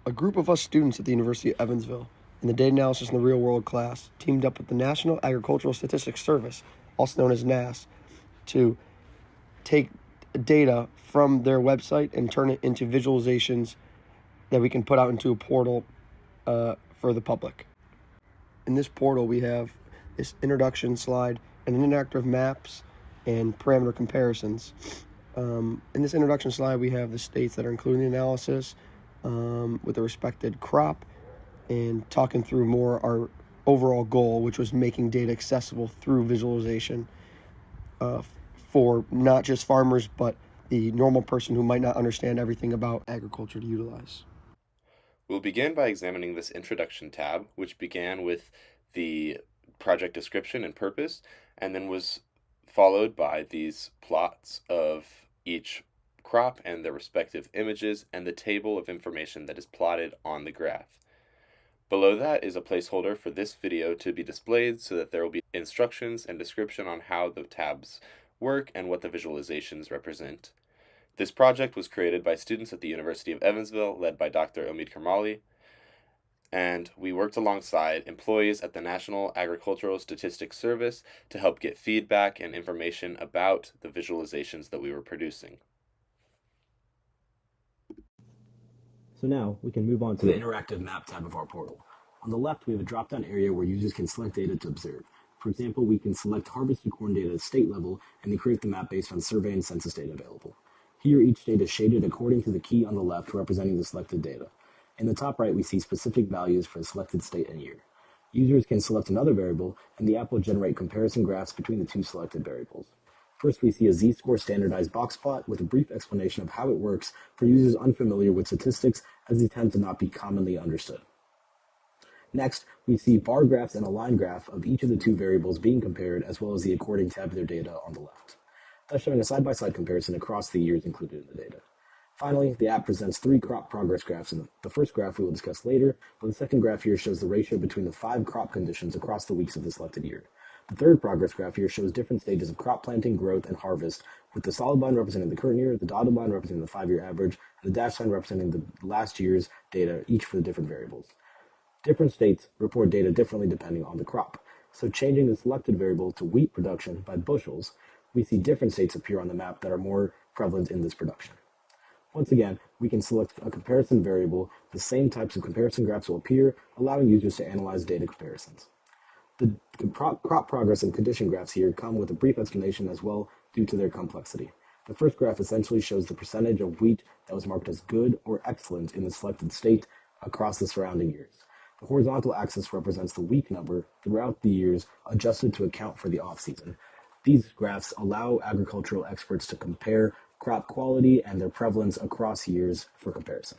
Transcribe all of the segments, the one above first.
A group of us students at the University of Evansville in the Data Analysis in the Real World class teamed up with the National Agricultural Statistics Service, also known as NASS, to take data from their website and turn it into visualizations that we can put out into a portal for the public. In this portal, we have this introduction slide and an interactive maps and parameter comparisons. In this introduction slide, we have the states that are included in the analysis with the respected crop, and talking through more our overall goal, which was making data accessible through visualization for not just farmers, but the normal person who might not understand everything about agriculture to utilize. We'll begin by examining this introduction tab, which began with the project description and purpose, and then was followed by these plots of each crop and their respective images and the table of information that is plotted on the graph. Below that is a placeholder for this video to be displayed so that there will be instructions and description on how the tabs work and what the visualizations represent. This project was created by students at the University of Evansville, led by Dr. Omid Karmali, and we worked alongside employees at the National Agricultural Statistics Service to help get feedback and information about the visualizations that we were producing. So now we can move on to the interactive map tab of our portal. On the left, we have a drop-down area where users can select data to observe. For example, we can select harvested corn data at state level and then create the map based on survey and census data available. Here, each state is shaded according to the key on the left representing the selected data. In the top right, we see specific values for a selected state and year. Users can select another variable, and the app will generate comparison graphs between the two selected variables. First, we see a z-score standardized box plot with a brief explanation of how it works for users unfamiliar with statistics, as these tend to not be commonly understood. Next, we see bar graphs and a line graph of each of the two variables being compared, as well as the according tabular data on the left, thus showing a side-by-side comparison across the years included in the data. Finally, the app presents 3 crop progress graphs. In the first graph we will discuss later, but the second graph here shows the ratio between the 5 crop conditions across the weeks of the selected year. The third progress graph here shows different stages of crop planting, growth, and harvest, with the solid line representing the current year, the dotted line representing the 5-year average, and the dashed line representing the last year's data, each for the different variables. Different states report data differently depending on the crop. So changing the selected variable to wheat production by bushels, we see different states appear on the map that are more prevalent in this production. Once again, we can select a comparison variable. The same types of comparison graphs will appear, allowing users to analyze data comparisons. The crop progress and condition graphs here come with a brief explanation as well due to their complexity. The first graph essentially shows the percentage of wheat that was marked as good or excellent in the selected state across the surrounding years. The horizontal axis represents the week number throughout the years, adjusted to account for the off-season. These graphs allow agricultural experts to compare crop quality and their prevalence across years for comparison.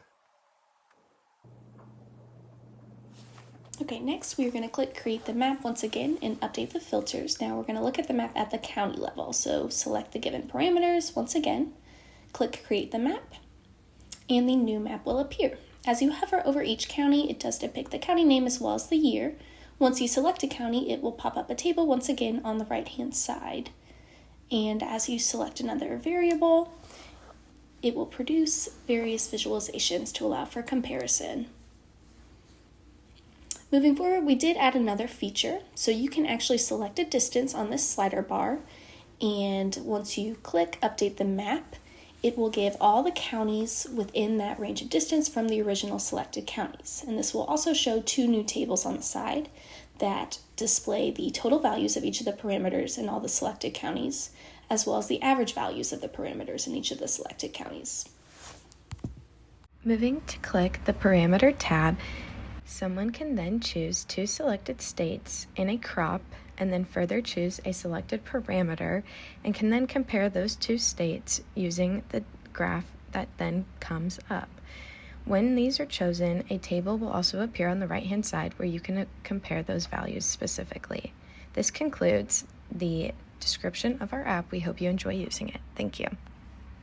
Okay, next we're going to click Create the Map once again and update the filters. Now we're going to look at the map at the county level. So select the given parameters once again, click Create the Map, and the new map will appear. As you hover over each county, it does depict the county name as well as the year. Once you select a county, it will pop up a table once again on the right-hand side. And as you select another variable, it will produce various visualizations to allow for comparison. Moving forward, we did add another feature, so you can actually select a distance on this slider bar, and once you click Update the Map, it will give all the counties within that range of distance from the original selected counties. And this will also show 2 new tables on the side that display the total values of each of the parameters in all the selected counties, as well as the average values of the parameters in each of the selected counties. Moving to click the Parameter tab, someone can then choose 2 selected states in a crop and then further choose a selected parameter and can then compare those 2 states using the graph that then comes up. When these are chosen, a table will also appear on the right-hand side where you can compare those values specifically. This concludes the description of our app. We hope you enjoy using it. Thank you.